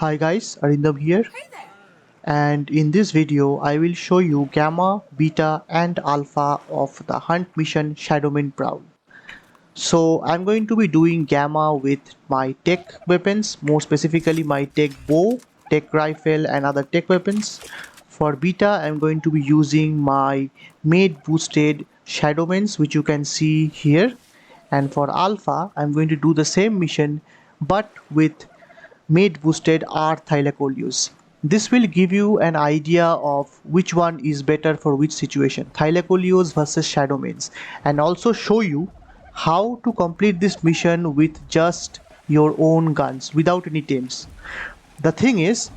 Hi guys, Arindam here, Hey there! and in this video I will show you Gamma, Beta and Alpha of the hunt mission Shadowmane Prowl. So I'm going to be doing Gamma with my tech weapons, more specifically my Tek Bow, Tech Rifle and other tech weapons. For Beta I'm going to be using my made boosted Shadowmanes, which you can see here, and for Alpha I'm going to do the same mission but with made boosted R-Thylacoleos. This will give you an idea of which one is better for which situation, Thylacoleos versus Shadowmanes, and also show you how to complete this mission with just your own guns without any teams. The thing is,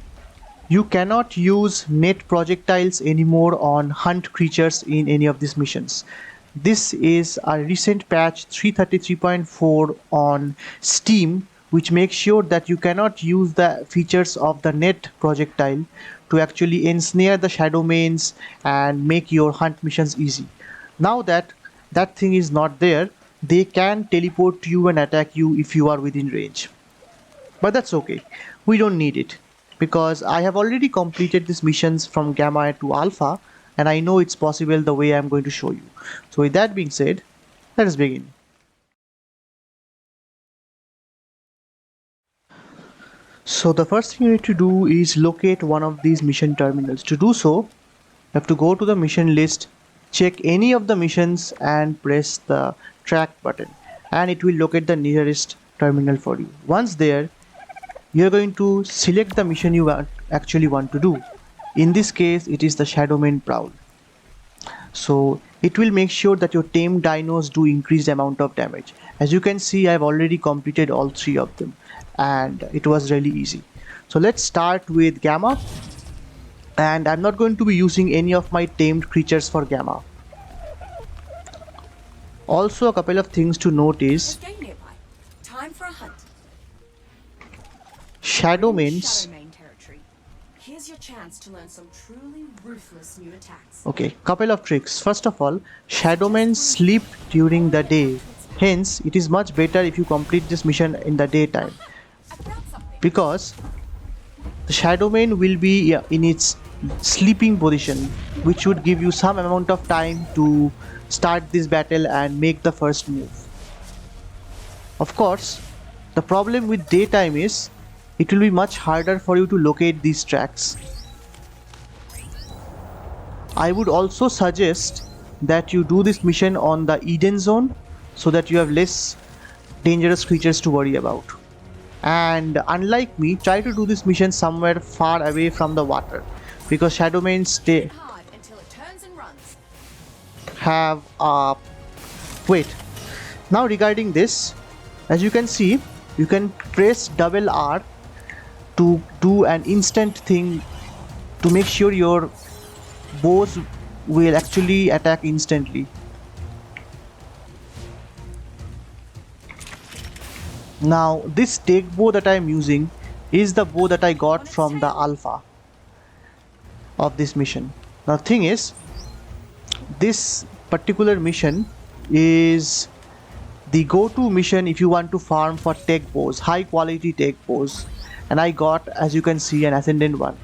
you cannot use net projectiles anymore on hunt creatures in any of these missions. This is a recent patch 333.4 on Steam, which makes sure that you cannot use the features of the net projectile to actually ensnare the Shadowmanes and make your hunt missions easy. Now that that thing is not there, they can teleport to you and attack you if you are within range. But that's okay, we don't need it, because I have already completed these missions from Gamma to Alpha, and I know it's possible the way I'm going to show you. So with that being said, let us begin. So the first thing you need to do is locate one of these mission terminals. To do so, you have to go to the mission list, check any of the missions and press the track button, and it will locate the nearest terminal for you. Once there, you're going to select the mission you actually want to do. In this case, it is the Shadowmane Prowl. So it will make sure that your tamed dinos do increased amount of damage. As you can see, I've already completed all three of them, and it was really easy. So let's start with Gamma, and I'm not going to be using any of my tamed creatures for Gamma. Also, a couple of things to note is There's game nearby. Time for a hunt. Shadowmanes. Shadowmane territory. Here's your chance to learn some truly ruthless new attacks. Okay, couple of tricks. First of all, Shadowmen sleep during the day. Hence, it is much better if you complete this mission in the daytime, I found something. because the Shadowman will be in its sleeping position, which would give you some amount of time to start this battle and make the first move. Of course, the problem with daytime is it will be much harder for you to locate these tracks. I would also suggest that you do this mission on the Eden zone so that you have less dangerous creatures to worry about. And unlike me, try to do this mission somewhere far away from the water, because Shadowmanes Hard until it turns and runs. have a wait. Now regarding this, as you can see, you can press double R to do an instant thing to make sure your bows will actually attack instantly. Now this Tek Bow that I am using is the bow that I got from the alpha of this mission. Now the thing is, this particular mission is the go-to mission if you want to farm for Tek Bows, high quality Tek Bows, and I got, as you can see, an ascendant one.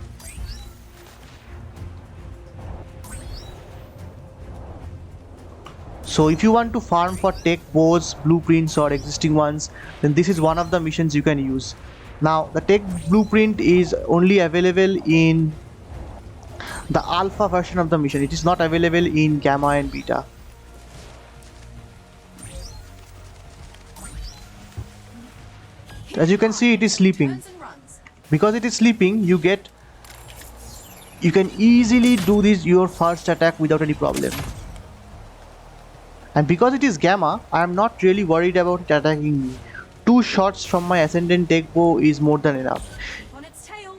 So if you want to farm for Tek Bows, blueprints or existing ones, then this is one of the missions you can use. Now the Tek blueprint is only available in the alpha version of the mission. It is not available in Gamma and Beta. As you can see, it is sleeping. Turns and runs. Because it is sleeping, you can easily do this your first attack without any problem. And because it is Gamma, I am not really worried about it attacking me. 2 shots from my ascendant Tek Bow is more than enough. Keep on its tail.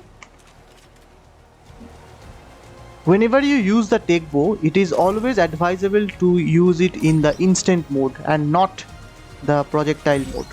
Whenever you use the Tek Bow, it is always advisable to use it in the instant mode and not the projectile mode.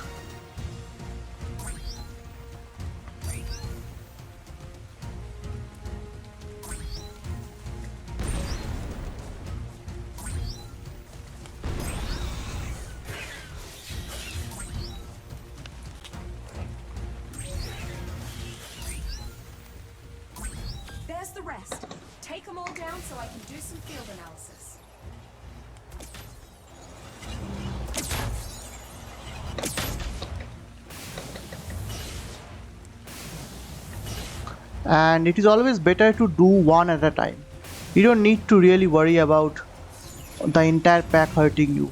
the rest. Take them all down so I can do some field analysis. And it is always better to do one at a time. You don't need to really worry about the entire pack hurting you.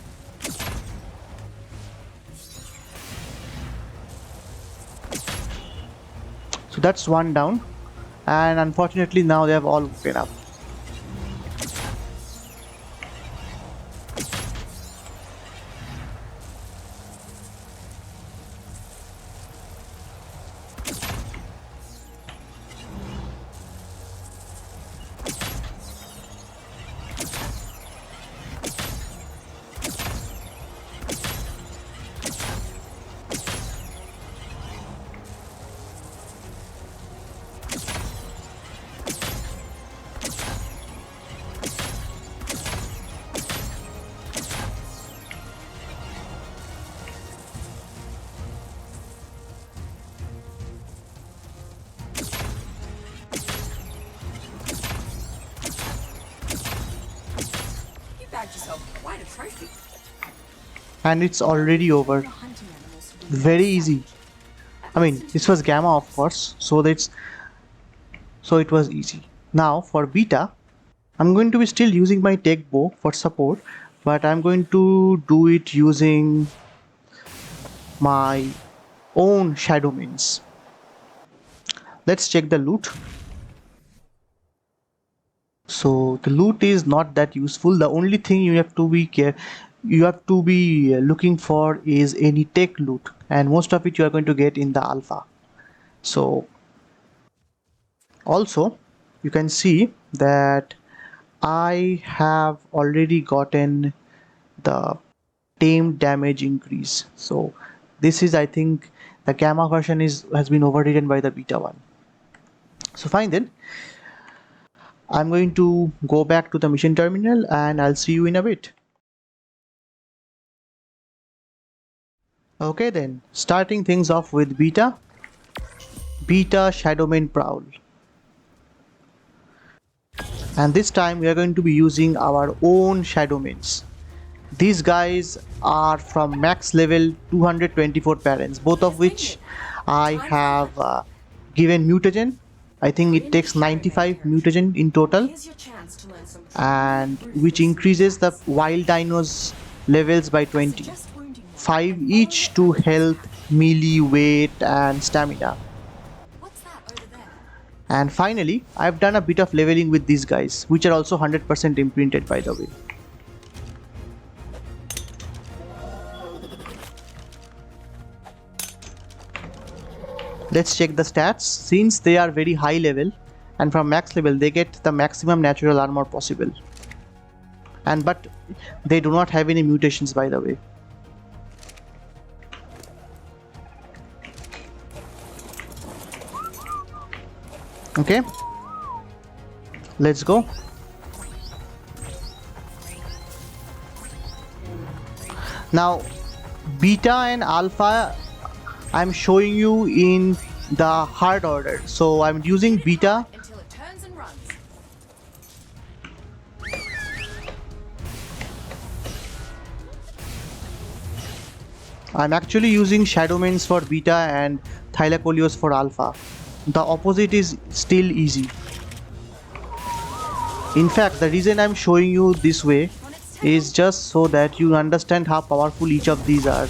So that's one down, and unfortunately now they have all woken up. Bagged yourself quite a trophy. And it's already over. Very easy. I mean, this was Gamma, of course, so it was easy. Now for Beta, I'm going to be still using my Tek Bow for support, but I'm going to do it using my own Shadowmanes. Let's check the loot. So the loot is not that useful. The only thing you have to be looking for is any tech loot, and most of it you are going to get in the alpha. So also you can see that I have already gotten the tame damage increase. So this is, I think, the gamma version has been overridden by the beta one. So fine then. I'm going to go back to the mission terminal and I'll see you in a bit. Okay then, starting things off with Beta Shadowmane Prowl. And this time we are going to be using our own Shadowmanes. These guys are from max level 224 parents, both of which I have given mutagen. I think it takes 95 mutagen in total, and which increases the wild dinos levels by 20. 5 each to health, melee, weight and stamina. And finally, I've done a bit of leveling with these guys, which are also 100% imprinted, by the way. Let's check the stats. Since they are very high level and from max level, they get the maximum natural armor possible. But they do not have any mutations, by the way. Okay, let's go. Now beta and alpha I'm showing you in the hard order, so I'm using beta. I'm actually using Shadowmanes for beta and Thylacoleos for alpha. The opposite is still easy. In fact, the reason I'm showing you this way is just so that you understand how powerful each of these are.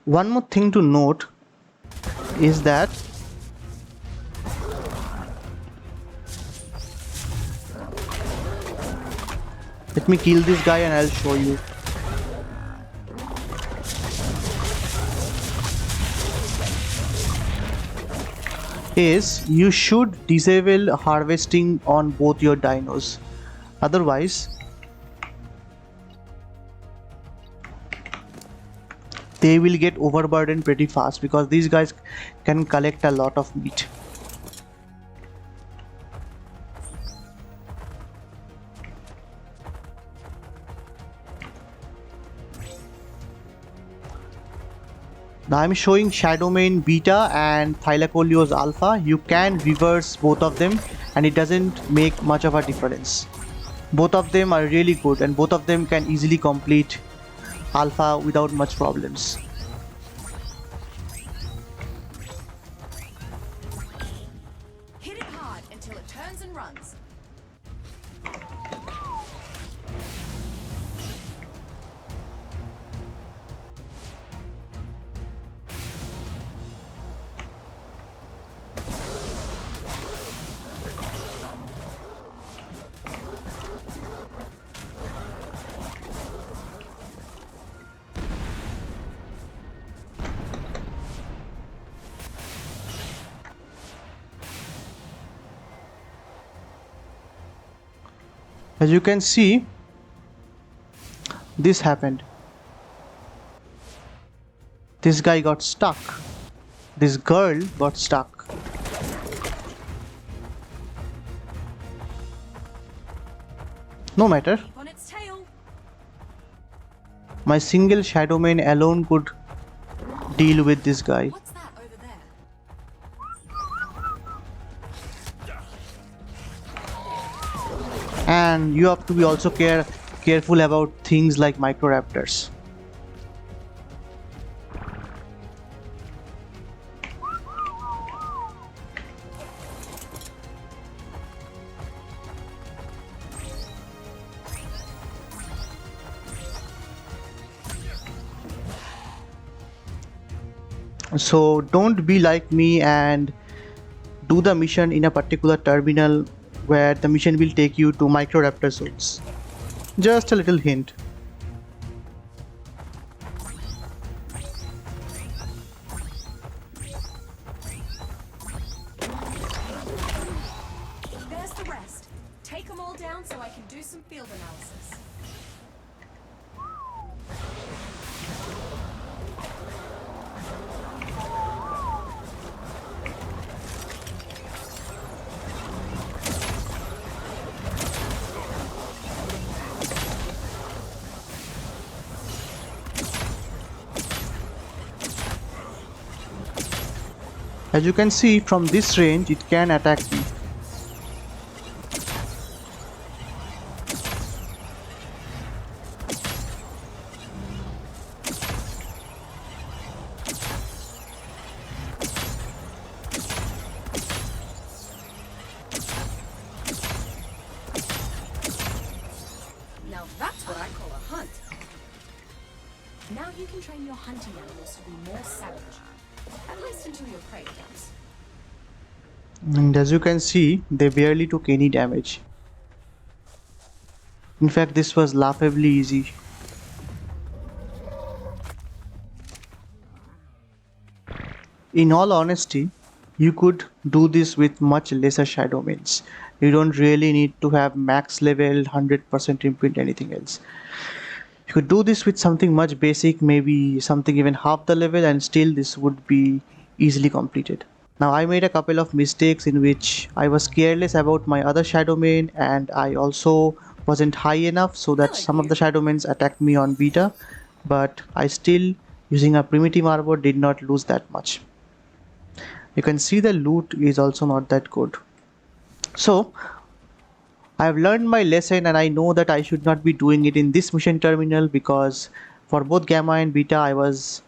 One more thing to note is that let me kill this guy and I'll show you. Is you should disable harvesting on both your dinos, otherwise they will get overburdened pretty fast, because these guys can collect a lot of meat. Now I'm showing Shadowmane Beta and Thylacoleo's Alpha. You can reverse both of them and it doesn't make much of a difference. Both of them are really good and both of them can easily complete Alpha without much problems. Hit it hard until it turns and runs. As you can see, this happened. This guy got stuck. This girl got stuck. No matter. Keep on its tail. My single Shadowmane alone could deal with this guy. What's that over there? And you have to be also careful about things like microraptors. So don't be like me and do the mission in a particular terminal where the mission will take you to microraptor zones. Just a little hint. There's the rest. Take them all down so I can do some field analysis. As you can see, from this range it can attack me. Now that's what I call a hunt. Now you can train your hunting animals to be more savage. At least until your prey comes. And as you can see, they barely took any damage. In fact, this was laughably easy. In all honesty, you could do this with much lesser Shadowmanes. You don't really need to have max level, 100% imprint, anything else. You could do this with something much basic, maybe something even half the level, and still this would be easily completed. Now I made a couple of mistakes in which I was careless about my other Shadowmane and I also wasn't high enough so that some of the Shadowmanes attacked me on beta, but I still, using a primitive armor, did not lose that much. You can see the loot is also not that good. So I have learned my lesson and I know that I should not be doing it in this mission terminal because for both Gamma and Beta I was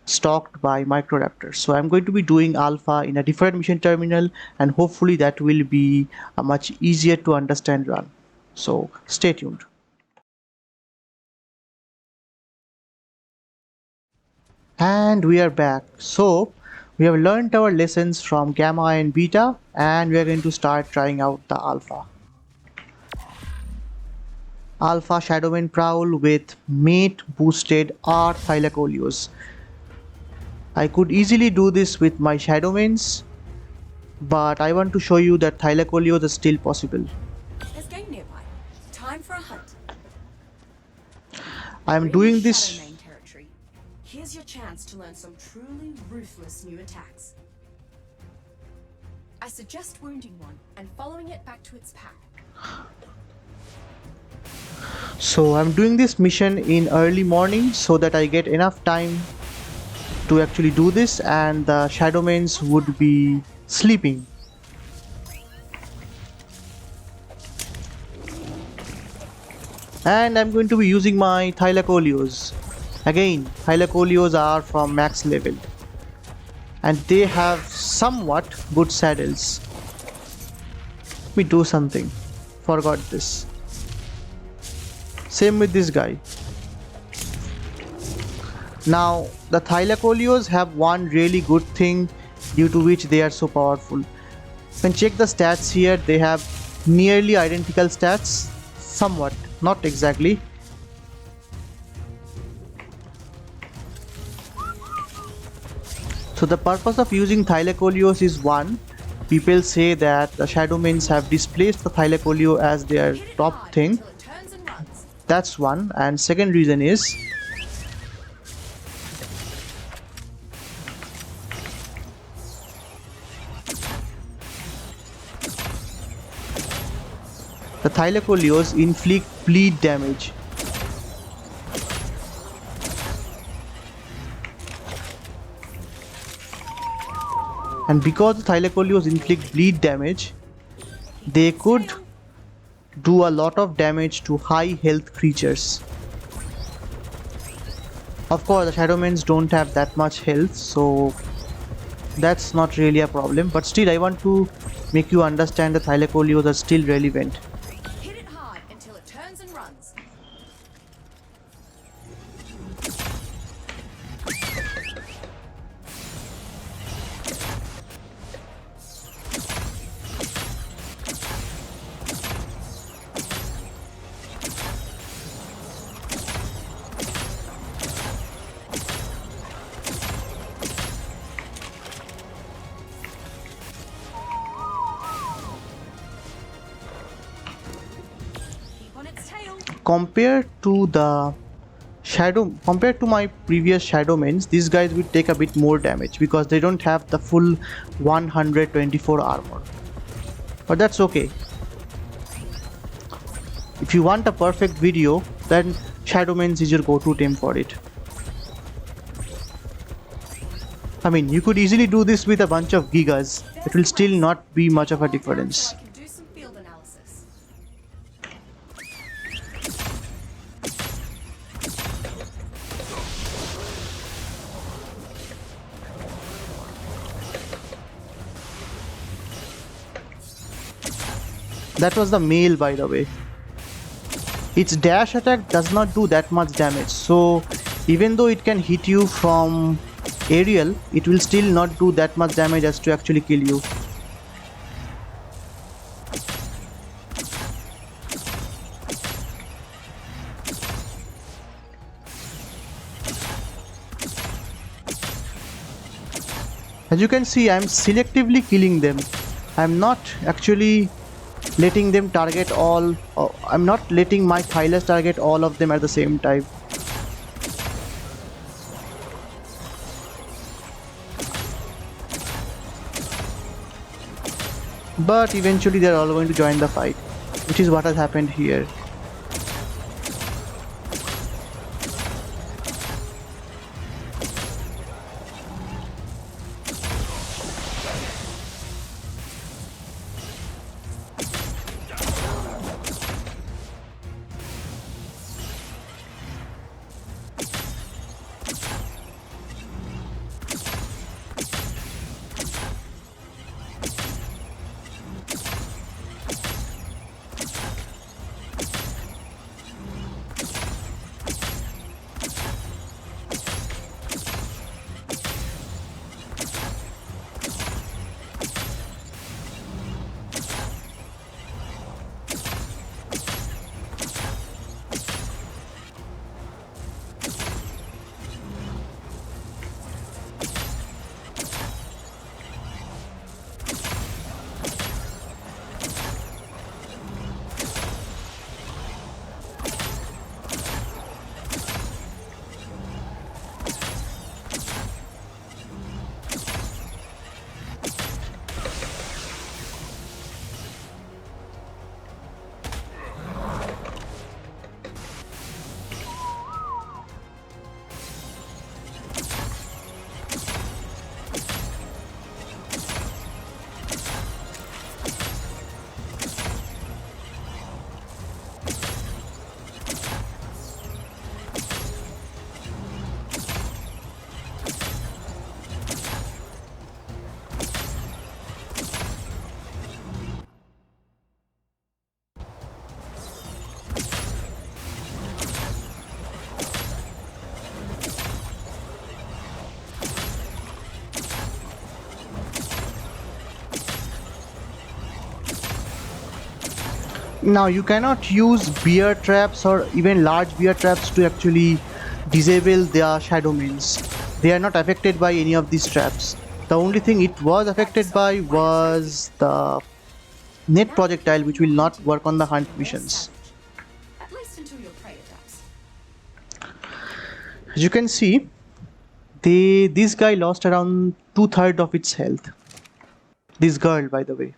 stalked by Microraptors. So I'm going to be doing Alpha in a different mission terminal and hopefully that will be a much easier to understand run. So stay tuned. And we are back. So we have learned our lessons from Gamma and Beta and we are going to start trying out the Alpha. Alpha Shadowmane Prowl with mate boosted R-Thylacoleos. I could easily do this with my Shadowmanes, but I want to show you that Thylacoleos is still possible. There's game nearby. Time for a hunt. I am doing this. Shadowmane territory. Here's your chance to learn some truly ruthless new attacks. I suggest wounding one and following it back to its pack. So I'm doing this mission in early morning so that I get enough time to actually do this, and the Shadowmanes would be sleeping. And I'm going to be using my Thylacoleos. Again, Thylacoleos are from max level, and they have somewhat good saddles. Let me do something. Forgot this. Same with this guy. Now, the Thylacoleos have one really good thing due to which they are so powerful. You can check the stats here. They have nearly identical stats. Somewhat, not exactly. So the purpose of using Thylacoleos is one, people say that the Shadowmanes have displaced the Thylacoleo as their Hit it top hard thing. until it turns and runs. That's one. And second reason is the Thylacoleos inflict bleed damage. And because the Thylacoleos inflict bleed damage, they could do a lot of damage to high health creatures. Of course, the Shadowmanes don't have that much health, so that's not really a problem. But still, I want to make you understand the Thylacoleos are still relevant. Hit it hard until it turns and runs. Keep on its tail. Compared to my previous Shadowmanes, these guys will take a bit more damage because they don't have the full 124 armor. But that's okay. If you want a perfect video, then Shadowmanes is your go-to team for it. I mean, you could easily do this with a bunch of Gigas. It will still not be much of a difference. So I can do some field analysis. That was the male, by the way. Its dash attack does not do that much damage, so even though it can hit you from aerial, it will still not do that much damage as to actually kill you. As you can see, I'm selectively killing them. I'm not actually letting them target all. I'm not letting my Thylas target all of them at the same time. But eventually they're all going to join the fight, which is what has happened here. Now you cannot use bear traps or even large bear traps to actually disable their shadow mains. They are not affected by any of these traps. The only thing it was Practice affected on by quiet trophy. was the net Now you can projectile, train which your will not hunting work on the animals to hunt be more missions. savage. At least until your prey attacks. As you can see, this guy lost around two-thirds of its health. This girl, by the way,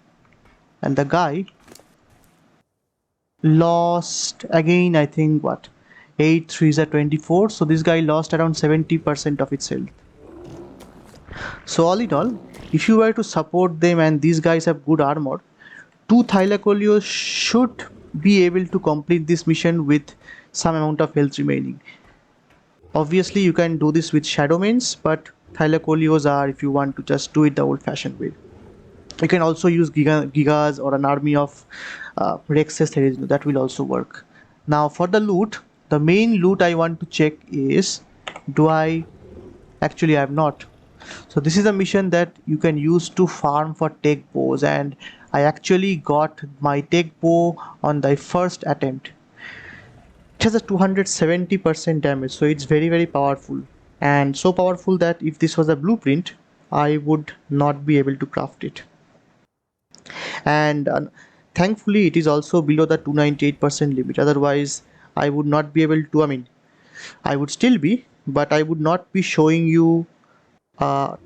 and the guy lost again. I think what 8 3s are 24. So this guy lost around 70% of its health. So all in all, if you were to support them and these guys have good armor, two Thylacoleo should be able to complete this mission with some amount of health remaining. Obviously, you can do this with Shadowmanes, but Thylacoleos are if you want to just do it the old-fashioned way. You can also use Gigas or an army of Rexes Therizino. That will also work. Now for the loot, the main loot I want to check is, do I actually I have not. So this is a mission that you can use to farm for Tek Bows, and I actually got my Tek Bow on the first attempt. It has a 270% damage, so it's very powerful, and so powerful that if this was a blueprint, I would not be able to craft it. And thankfully it is also below the 298% limit, otherwise I would not be able to, I mean, I would still be, but I would not be showing you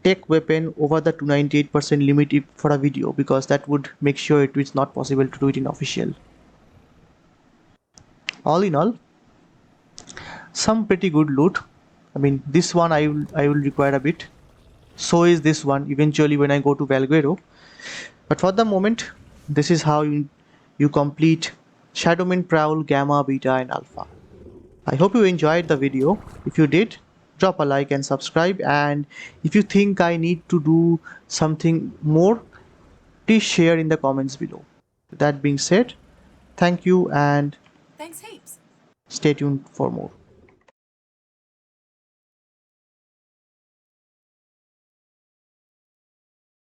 tech weapon over the 298% limit for a video, because that would make sure it is not possible to do it in official. All in all, some pretty good loot. I mean, this one I will require a bit. So is this one eventually when I go to Valguero. But for the moment, this is how you complete Shadowmane Prowl, Gamma, Beta and Alpha. I hope you enjoyed the video. If you did, drop a like and subscribe, and if you think I need to do something more, please share in the comments below. That being said, thank you and Thanks heaps. stay tuned for more.